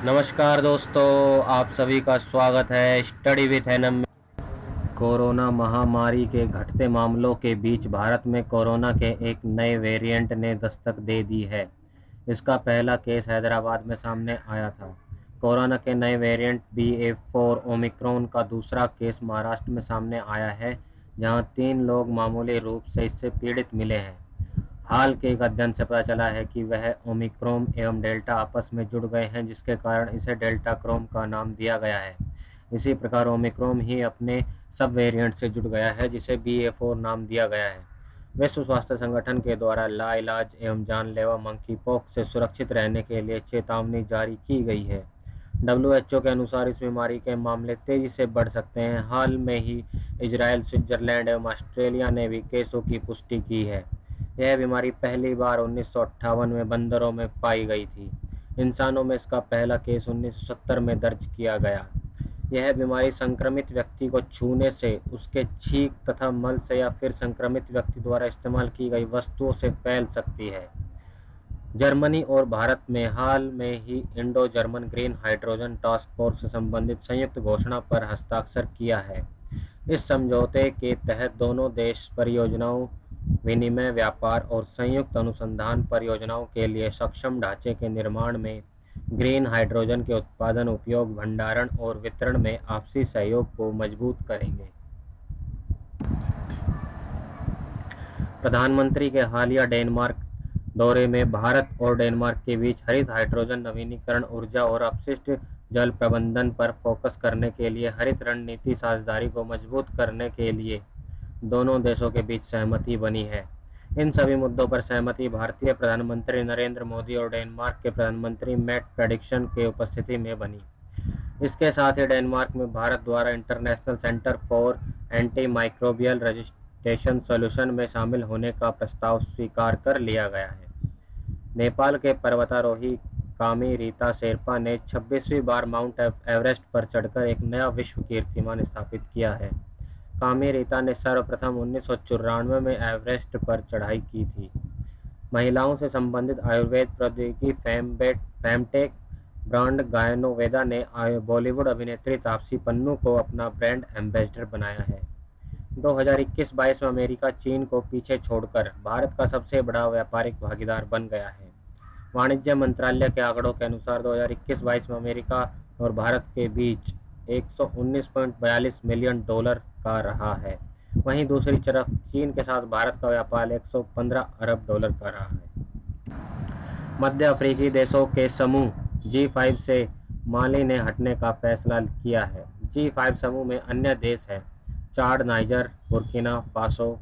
नमस्कार दोस्तों, आप सभी का स्वागत है स्टडी विथ एनम में। कोरोना महामारी के घटते मामलों के बीच भारत में कोरोना के एक नए वेरिएंट ने दस्तक दे दी है। इसका पहला केस हैदराबाद में सामने आया था। कोरोना के नए वेरिएंट BA.4 ओमिक्रॉन का दूसरा केस महाराष्ट्र में सामने आया है, जहां 3 लोग मामूली रूप से इससे पीड़ित मिले हैं। हाल के एक अध्ययन से पता चला है कि वह ओमिक्रॉन एवं डेल्टा आपस में जुड़ गए हैं, जिसके कारण इसे डेल्टा क्रोम का नाम दिया गया है। इसी प्रकार ओमिक्रॉन ही अपने सब वेरिएंट से जुड़ गया है, जिसे BA.4 नाम दिया गया है। विश्व स्वास्थ्य संगठन के द्वारा लाइलाज एवं जानलेवा मंकी पॉक्स से सुरक्षित रहने के लिए चेतावनी जारी की गई है। WHO के अनुसार इस बीमारी के मामले तेजी से बढ़ सकते हैं। हाल में ही इजराइल, स्विट्जरलैंड एवं ऑस्ट्रेलिया ने भी केसों की पुष्टि की है। यह बीमारी पहली बार 1958 में बंदरों में पाई गई थी। इंसानों में इसका पहला केस 1970 में दर्ज किया गया। यह बीमारी संक्रमित व्यक्ति को छूने से, उसके छींक तथा मल से या फिर संक्रमित व्यक्ति द्वारा इस्तेमाल की गई वस्तुओं से फैल सकती है। जर्मनी और भारत में हाल में ही Indo German green hydrogen task force से संबंधित संयुक्त घोषणा पर हस्ताक्षर किया है। इस समझौते के तहत दोनों देश परियोजनाओं, विनिमय, व्यापार और संयुक्त अनुसंधान परियोजनाओं के लिए सक्षम ढांचे के निर्माण में, ग्रीन हाइड्रोजन के उत्पादन, उपयोग, भंडारण और वितरण में आपसी सहयोग को मजबूत करेंगे। प्रधानमंत्री के हालिया डेनमार्क दौरे में भारत और डेनमार्क के बीच हरित हाइड्रोजन, नवीनीकरण ऊर्जा और अपशिष्ट जल प्रबंधन पर फोकस करने के लिए हरित रणनीति साझेदारी को मजबूत करने के लिए दोनों देशों के बीच सहमति बनी है। इन सभी मुद्दों पर सहमति भारतीय प्रधानमंत्री नरेंद्र मोदी और डेनमार्क के प्रधानमंत्री मैट फ्रेडरिक्सन के उपस्थिति में बनी। इसके साथ ही डेनमार्क में भारत द्वारा international centre for anti microbial resistance solution में शामिल होने का प्रस्ताव स्वीकार कर लिया गया है। नेपाल के पर्वतारोही कामी रीता शेरपा ने 26वीं बार माउंट एवरेस्ट पर चढ़कर एक नया विश्व कीर्तिमान स्थापित किया है। कामी रीता ने सर्वप्रथम 1994 में एवरेस्ट पर चढ़ाई की थी। महिलाओं से संबंधित आयुर्वेद प्रौद्योगिकी फेमटेक ब्रांड गायनोवेदा ने बॉलीवुड अभिनेत्री तापसी पन्नू को अपना ब्रांड एम्बेसडर बनाया है। 2021-22 में अमेरिका चीन को पीछे छोड़कर भारत का सबसे बड़ा व्यापारिक भागीदार बन गया है। वाणिज्य मंत्रालय के आंकड़ों के अनुसार 2021-22 में अमेरिका और भारत के बीच $119.42 मिलियन का रहा है। वहीं दूसरी तरफ चीन के साथ भारत का व्यापार $115 अरब का रहा है। मध्य अफ्रीकी देशों के समूह G5 से माली ने हटने का फैसला किया है। G5 समूह में अन्य देश हैं चाड, नाइजर, बुर्किना फासो,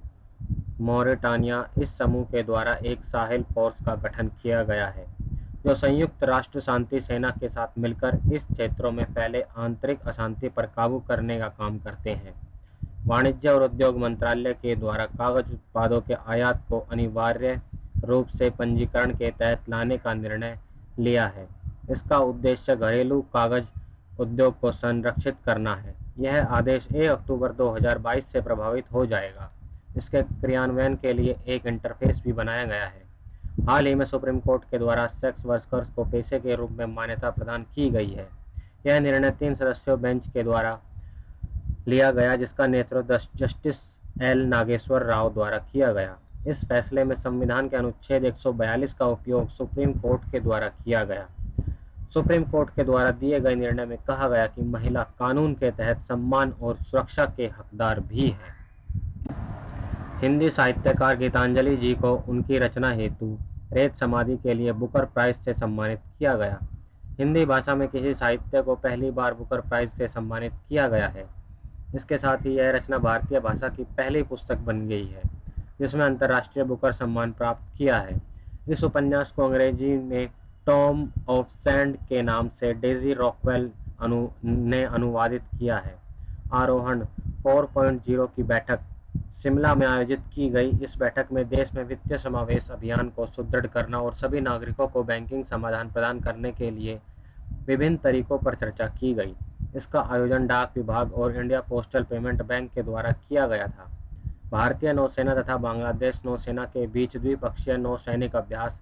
मॉरिटानिया। इस समूह के द्वारा एक साहेल फोर्स का गठन किया गया है, जो संयुक्त राष्ट्र शांति सेना के साथ मिलकर इस क्षेत्रों में फैले आंतरिक अशांति पर काबू करने का काम करते हैं। वाणिज्य और उद्योग मंत्रालय के द्वारा कागज उत्पादों के आयात को अनिवार्य रूप से पंजीकरण के तहत लाने का निर्णय लिया है। इसका उद्देश्य घरेलू कागज उद्योग को संरक्षित करना है। यह आदेश 1 अक्टूबर 2022 से प्रभावित हो जाएगा। इसके क्रियान्वयन के लिए एक इंटरफेस भी बनाया गया है। हाल ही में सुप्रीम कोर्ट के द्वारा सेक्स वर्कर्स को पेशे के रूप में मान्यता प्रदान की गई है। यह निर्णय 3 सदस्यों बेंच के द्वारा लिया गया, जिसका नेतृत्व जस्टिस एल नागेश्वर राव द्वारा किया गया। इस फैसले में संविधान के अनुच्छेद 142 का उपयोग सुप्रीम कोर्ट के द्वारा किया गया। सुप्रीम कोर्ट के द्वारा दिए गए निर्णय में कहा गया कि महिला कानून के तहत सम्मान और सुरक्षा के हकदार भी हैं। हिंदी साहित्यकार गीतांजलि जी को उनकी रचना हेतु रेत समाधि के लिए बुकर प्राइज से सम्मानित किया गया। हिंदी भाषा में किसी साहित्य को पहली बार बुकर प्राइज से सम्मानित किया गया है। इसके साथ ही यह रचना भारतीय भाषा की पहली पुस्तक बन गई है जिसमें अंतर्राष्ट्रीय बुकर सम्मान प्राप्त किया है। इस उपन्यास को अंग्रेजी में टॉम ऑफ सैंड के नाम से डेजी रॉकवेल ने अनुवादित किया है। आरोहण 4.0 की बैठक शिमला में आयोजित की गई। इस बैठक में देश में वित्तीय समावेश अभियान को सुदृढ़ करना और सभी नागरिकों को बैंकिंग समाधान प्रदान करने के लिए विभिन्न तरीकों पर चर्चा की गई। इसका आयोजन डाक विभाग और इंडिया पोस्टल पेमेंट बैंक के द्वारा किया गया था। भारतीय नौसेना तथा बांग्लादेश नौसेना के बीच द्विपक्षीय नौसैनिक अभ्यास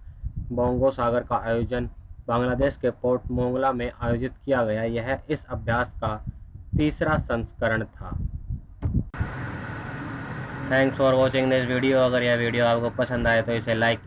बोंगो सागर का आयोजन बांग्लादेश के पोर्ट मोंगला में आयोजित किया गया। यह इस अभ्यास का तीसरा संस्करण था। Thanks for watching this video. अगर यह वीडियो आपको पसंद आए तो इसे लाइक